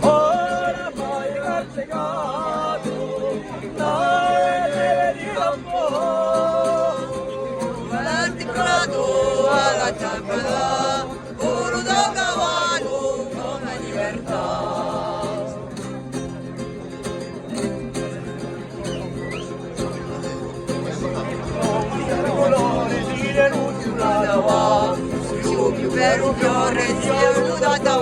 Ora poi razzegato, dai, di L'articolato alla ciambala, oro da cavallo con la libertà. colore di denuncia la va, Sul più vero fiore si è venuta da